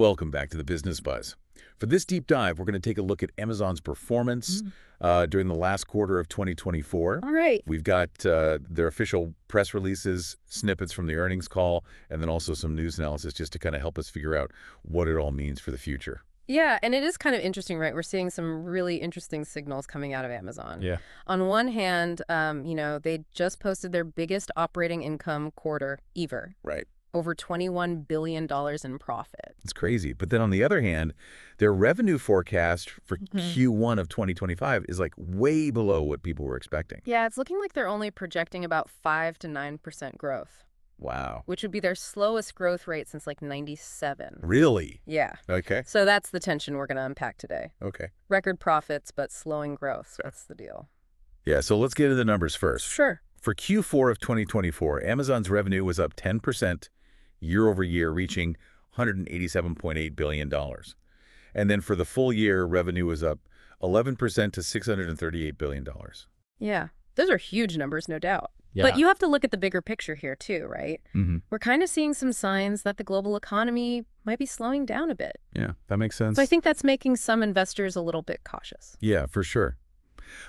Welcome back to the Business Buzz. For this deep dive, we're going to take a look at Amazon's performance during the last quarter of 2024. All right. We've got their official press releases, snippets from the earnings call, and then also some news analysis just to kind of help us figure out what it all means for the future. Yeah, and it is kind of interesting, right? We're seeing some really interesting signals coming out of Amazon. Yeah. On one hand, they just posted their biggest operating income quarter ever. Right. Over $21 billion in profit. It's crazy. But then on the other hand, their revenue forecast for Q1 of 2025 is like way below what people were expecting. Yeah, it's looking like they're only projecting about 5 to 9% growth. Wow. Which would be their slowest growth rate since like 97. Really? Yeah. Okay. So that's the tension we're going to unpack today. Okay. Record profits, but slowing growth. That's the deal. Yeah, so let's get into the numbers first. Sure. For Q4 of 2024, Amazon's revenue was up 10% year over year, reaching $187.8 billion. And then for the full year, revenue was up 11% to $638 billion. Yeah, those are huge numbers, no doubt. Yeah. But you have to look at the bigger picture here too, right? Mm-hmm. We're kind of seeing some signs that the global economy might be slowing down a bit. Yeah, that makes sense. So I think that's making some investors a little bit cautious. Yeah, for sure.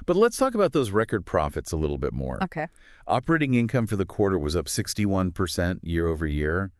But let's talk about those record profits a little bit more. Okay. Operating income for the quarter was up 61% year over year.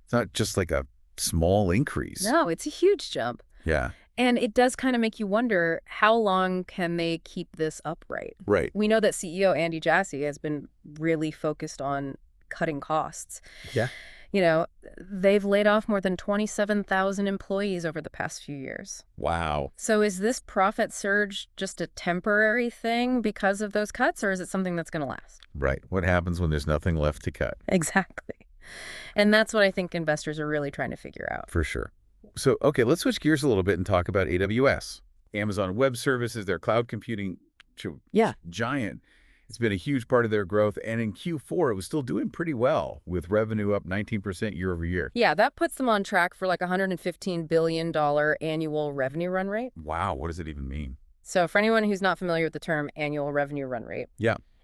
It's not just like a small increase. No, it's a huge jump. Yeah. And it does kind of make you wonder, how long can they keep this upright? Right. We know that CEO Andy Jassy has been really focused on cutting costs. Yeah. You know, they've laid off more than 27,000 employees over the past few years. Wow. So is this profit surge just a temporary thing because of those cuts, or is it something that's going to last? Right. What happens when there's nothing left to cut? Exactly. And that's what I think investors are really trying to figure out. For sure. So, okay, let's switch gears a little bit and talk about AWS. Amazon Web Services, their cloud computing giant. It's been a huge part of their growth. And in Q4, it was still doing pretty well with revenue up 19% year over year. Yeah, that puts them on track for like $115 billion annual revenue run rate. Wow. What does it even mean? So for anyone who's not familiar with the term annual revenue run rate,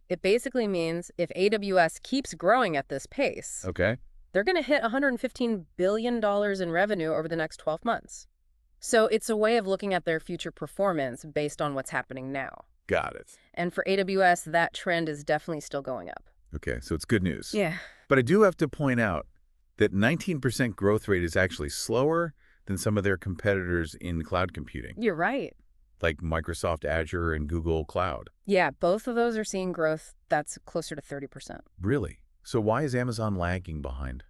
it basically means if AWS keeps growing at this pace, they're going to hit $115 billion in revenue over the next 12 months. So it's a way of looking at their future performance based on what's happening now. Got it. And for AWS, that trend is definitely still going up. Okay, so it's good news. Yeah. But I do have to point out that 19% growth rate is actually slower than some of their competitors in cloud computing. You're right. Like Microsoft Azure and Google Cloud. Yeah, both of those are seeing growth that's closer to 30%. Really? So why is Amazon lagging behind?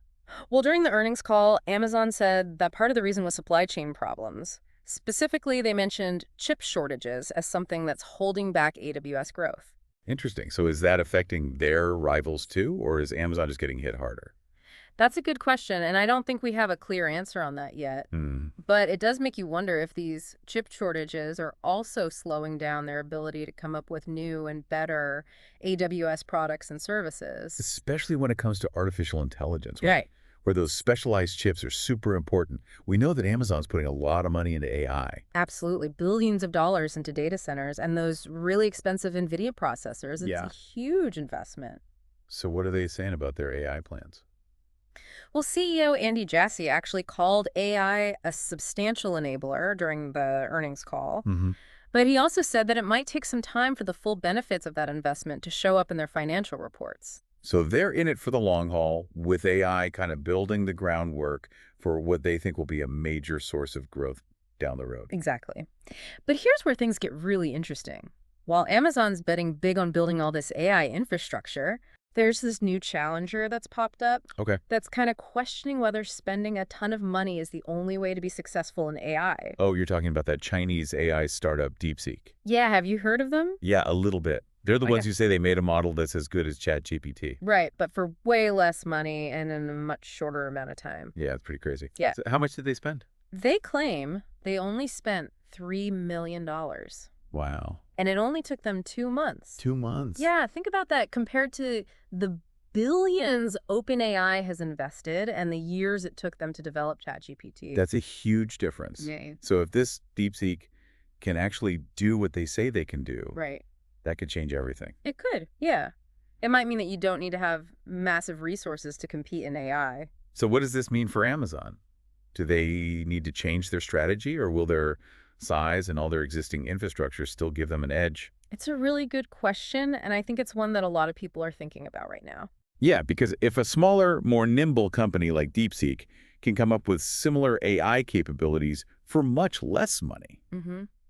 Well, during the earnings call, Amazon said that part of the reason was supply chain problems. Specifically, they mentioned chip shortages as something that's holding back AWS growth. Interesting. So is that affecting their rivals too, or is Amazon just getting hit harder? That's a good question, and I don't think we have a clear answer on that yet. But it does make you wonder if these chip shortages are also slowing down their ability to come up with new and better AWS products and services. Especially when it comes to artificial intelligence. Right. Where those specialized chips are super important. We know that Amazon's putting a lot of money into AI. Absolutely. Billions of dollars into data centers and those really expensive NVIDIA processors. It's a huge investment. So what are they saying about their AI plans? Well, CEO Andy Jassy actually called AI a substantial enabler during the earnings call. But he also said that it might take some time for the full benefits of that investment to show up in their financial reports. So they're in it for the long haul, with AI kind of building the groundwork for what they think will be a major source of growth down the road. Exactly. But here's where things get really interesting. While Amazon's betting big on building all this AI infrastructure, there's this new challenger that's popped up that's kind of questioning whether spending a ton of money is the only way to be successful in AI. Oh, you're talking about that Chinese AI startup, DeepSeek. Yeah, have you heard of them? Yeah, a little bit. They're the ones who say they made a model that's as good as ChatGPT. Right, but for way less money and in a much shorter amount of time. Yeah, it's pretty crazy. Yeah. So how much did they spend? They claim they only spent $3 million. Wow. And it only took them 2 months. 2 months? Yeah, think about that compared to the billions OpenAI has invested and the years it took them to develop ChatGPT. That's a huge difference. Yeah. So if this DeepSeek can actually do what they say they can do, that could change everything. It could, yeah. It might mean that you don't need to have massive resources to compete in AI. So what does this mean for Amazon? Do they need to change their strategy, or will their size and all their existing infrastructure still give them an edge? It's a really good question, and I think it's one that a lot of people are thinking about right now. Yeah, because if a smaller, more nimble company like DeepSeek can come up with similar AI capabilities for much less money,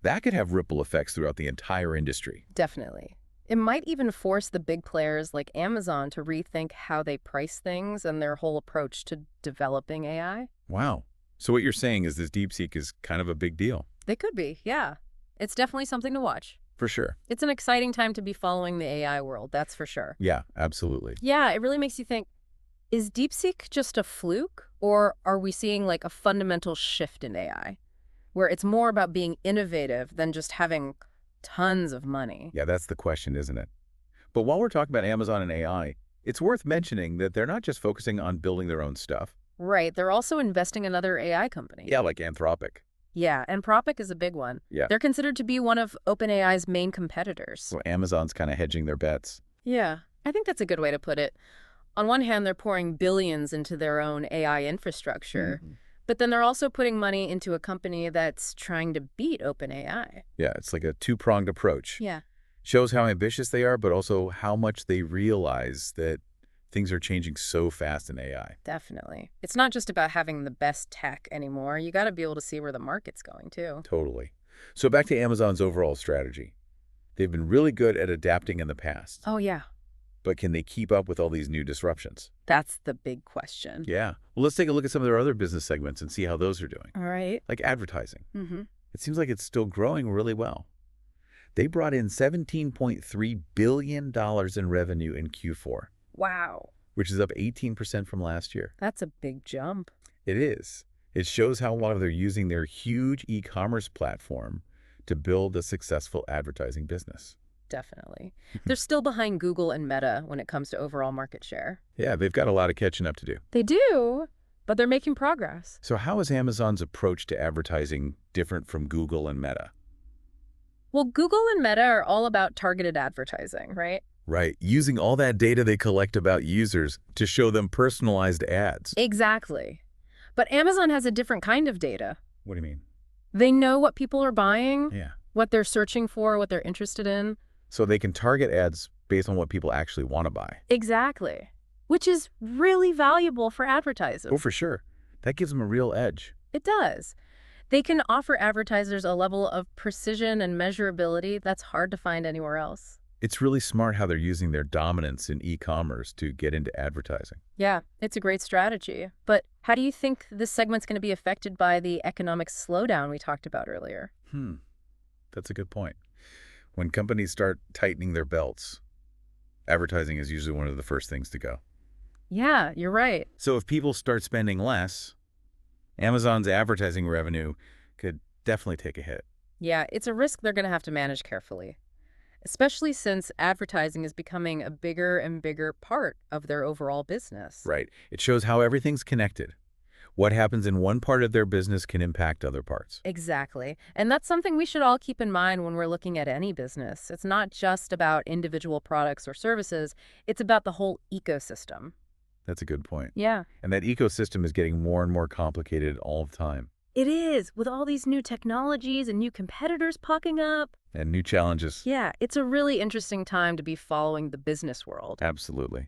that could have ripple effects throughout the entire industry. Definitely. It might even force the big players like Amazon to rethink how they price things and their whole approach to developing AI. Wow. So what you're saying is this DeepSeek is kind of a big deal. They could be, yeah. It's definitely something to watch. For sure. It's an exciting time to be following the AI world, that's for sure. Yeah, absolutely. Yeah, it really makes you think, is DeepSeek just a fluke, or are we seeing like a fundamental shift in AI, where it's more about being innovative than just having tons of money? Yeah, that's the question, isn't it? But while we're talking about Amazon and AI, it's worth mentioning that they're not just focusing on building their own stuff. Right, they're also investing in other AI companies. Yeah, like Anthropic. Yeah, Anthropic is a big one. Yeah. They're considered to be one of OpenAI's main competitors. So Amazon's kind of hedging their bets. Yeah, I think that's a good way to put it. On one hand, they're pouring billions into their own AI infrastructure, but then they're also putting money into a company that's trying to beat OpenAI. Yeah, it's like a two-pronged approach. Yeah. Shows how ambitious they are, but also how much they realize that things are changing so fast in AI. Definitely. It's not just about having the best tech anymore. You got to be able to see where the market's going, too. Totally. So back to Amazon's overall strategy. They've been really good at adapting in the past. Oh, yeah. But can they keep up with all these new disruptions? That's the big question. Yeah. Well, let's take a look at some of their other business segments and see how those are doing. All right. Like advertising. It seems like it's still growing really well. They brought in $17.3 billion in revenue in Q4. Wow. Which is up 18% from last year. That's a big jump. It is. It shows how well they're using their huge e-commerce platform to build a successful advertising business. Definitely. They're still behind Google and Meta when it comes to overall market share. Yeah, they've got a lot of catching up to do. They do, but they're making progress. So how is Amazon's approach to advertising different from Google and Meta? Well, Google and Meta are all about targeted advertising, right? Right, using all that data they collect about users to show them personalized ads. Exactly. But Amazon has a different kind of data. What do you mean? They know what people are buying, Yeah. what they're searching for, what they're interested in. So they can target ads based on what people actually want to buy. Exactly. Which is really valuable for advertisers. Oh, for sure. That gives them a real edge. It does. They can offer advertisers a level of precision and measurability that's hard to find anywhere else. It's really smart how they're using their dominance in e-commerce to get into advertising. Yeah, it's a great strategy. But how do you think this segment's going to be affected by the economic slowdown we talked about earlier? That's a good point. When companies start tightening their belts, advertising is usually one of the first things to go. Yeah, you're right. So if people start spending less, Amazon's advertising revenue could definitely take a hit. Yeah, it's a risk they're going to have to manage carefully, especially since advertising is becoming a bigger and bigger part of their overall business. Right. It shows how everything's connected. What happens in one part of their business can impact other parts. Exactly. And that's something we should all keep in mind when we're looking at any business. It's not just about individual products or services. It's about the whole ecosystem. That's a good point. Yeah. And that ecosystem is getting more and more complicated all the time. It is, with all these new technologies and new competitors popping up. And new challenges. Yeah, it's a really interesting time to be following the business world. Absolutely.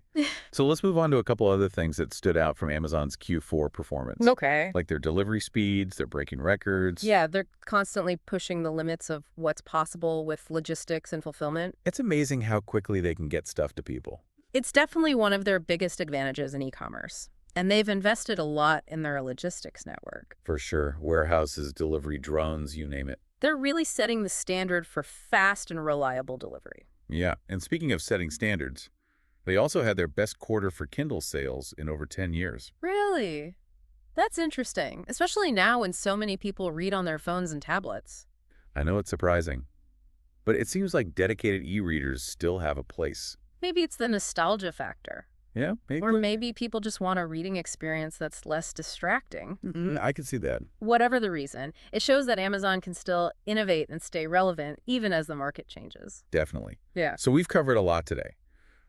So let's move on to a couple other things that stood out from Amazon's Q4 performance. Okay. Like their delivery speeds, they're breaking records. Yeah, they're constantly pushing the limits of what's possible with logistics and fulfillment. It's amazing how quickly they can get stuff to people. It's definitely one of their biggest advantages in e-commerce. And they've invested a lot in their logistics network. For sure. Warehouses, delivery drones, you name it. They're really setting the standard for fast and reliable delivery. Yeah. And speaking of setting standards, they also had their best quarter for Kindle sales in over 10 years. Really? That's interesting, especially now when so many people read on their phones and tablets. I know it's surprising, but it seems like dedicated e-readers still have a place. Maybe it's the nostalgia factor. Yeah, maybe. Or maybe people just want a reading experience that's less distracting. I can see that. Whatever the reason, it shows that Amazon can still innovate and stay relevant even as the market changes. Definitely. Yeah. So we've covered a lot today.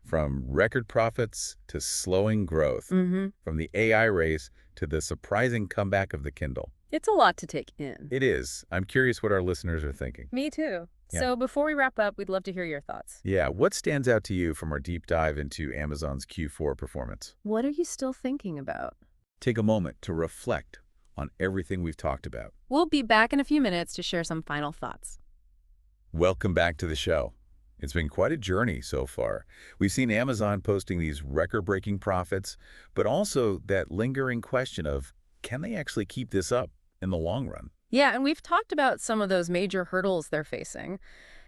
From record profits to slowing growth, from the AI race to the surprising comeback of the Kindle. It's a lot to take in. It is. I'm curious what our listeners are thinking. Me too. Yeah. So before we wrap up, we'd love to hear your thoughts. Yeah, what stands out to you from our deep dive into Amazon's Q4 performance? What are you still thinking about? Take a moment to reflect on everything we've talked about. We'll be back in a few minutes to share some final thoughts. Welcome back to the show. It's been quite a journey so far. We've seen Amazon posting these record-breaking profits, but also that lingering question of, can they actually keep this up in the long run? Yeah, and we've talked about some of those major hurdles they're facing.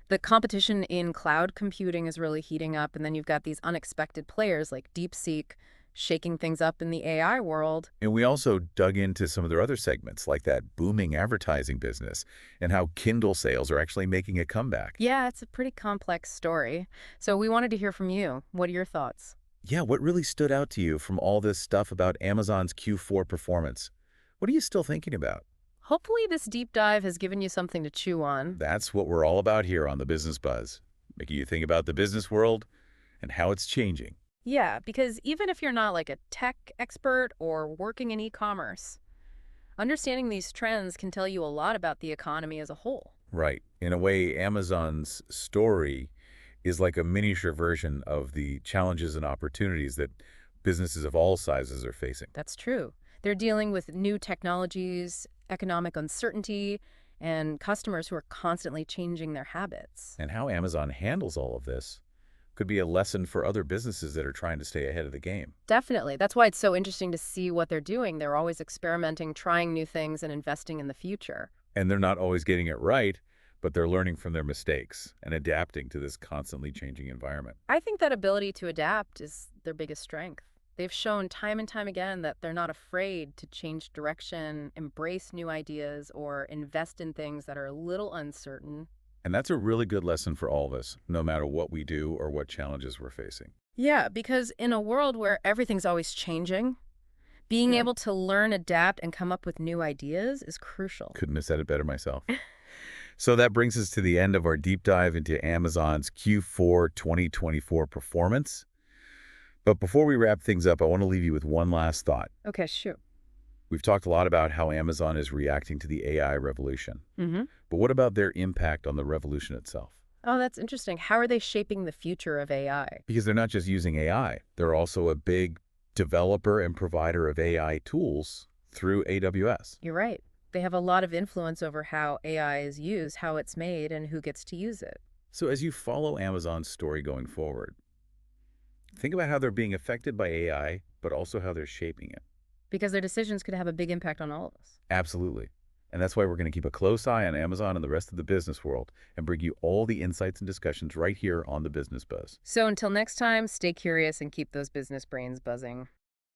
The competition in cloud computing is really heating up, and then you've got these unexpected players like DeepSeek shaking things up in the AI world. And we also dug into some of their other segments, like that booming advertising business and how Kindle sales are actually making a comeback. Yeah, it's a pretty complex story. So we wanted to hear from you. What are your thoughts? Yeah, what really stood out to you from all this stuff about Amazon's Q4 performance? What are you still thinking about? Hopefully this deep dive has given you something to chew on. That's what we're all about here on The Business Buzz, making you think about the business world and how it's changing. Yeah, because even if you're not like a tech expert or working in e-commerce, understanding these trends can tell you a lot about the economy as a whole. Right. In a way, Amazon's story is like a miniature version of the challenges and opportunities that businesses of all sizes are facing. That's true. They're dealing with new technologies, economic uncertainty, and customers who are constantly changing their habits. And how Amazon handles all of this could be a lesson for other businesses that are trying to stay ahead of the game. Definitely. That's why it's so interesting to see what they're doing. They're always experimenting, trying new things, and investing in the future. And they're not always getting it right, but they're learning from their mistakes and adapting to this constantly changing environment. I think that ability to adapt is their biggest strength. They've shown time and time again that they're not afraid to change direction, embrace new ideas, or invest in things that are a little uncertain. And that's a really good lesson for all of us, no matter what we do or what challenges we're facing. Yeah, because in a world where everything's always changing, being able to learn, adapt, and come up with new ideas is crucial. Couldn't have said it better myself. So that brings us to the end of our deep dive into Amazon's Q4 2024 performance. But before we wrap things up, I want to leave you with one last thought. Okay, shoot. We've talked a lot about how Amazon is reacting to the AI revolution. But what about their impact on the revolution itself? Oh, that's interesting. How are they shaping the future of AI? Because they're not just using AI. They're also a big developer and provider of AI tools through AWS. You're right. They have a lot of influence over how AI is used, how it's made, and who gets to use it. So as you follow Amazon's story going forward, think about how they're being affected by AI, but also how they're shaping it. Because their decisions could have a big impact on all of us. Absolutely. And that's why we're going to keep a close eye on Amazon and the rest of the business world and bring you all the insights and discussions right here on The Business Buzz. So until next time, stay curious and keep those business brains buzzing.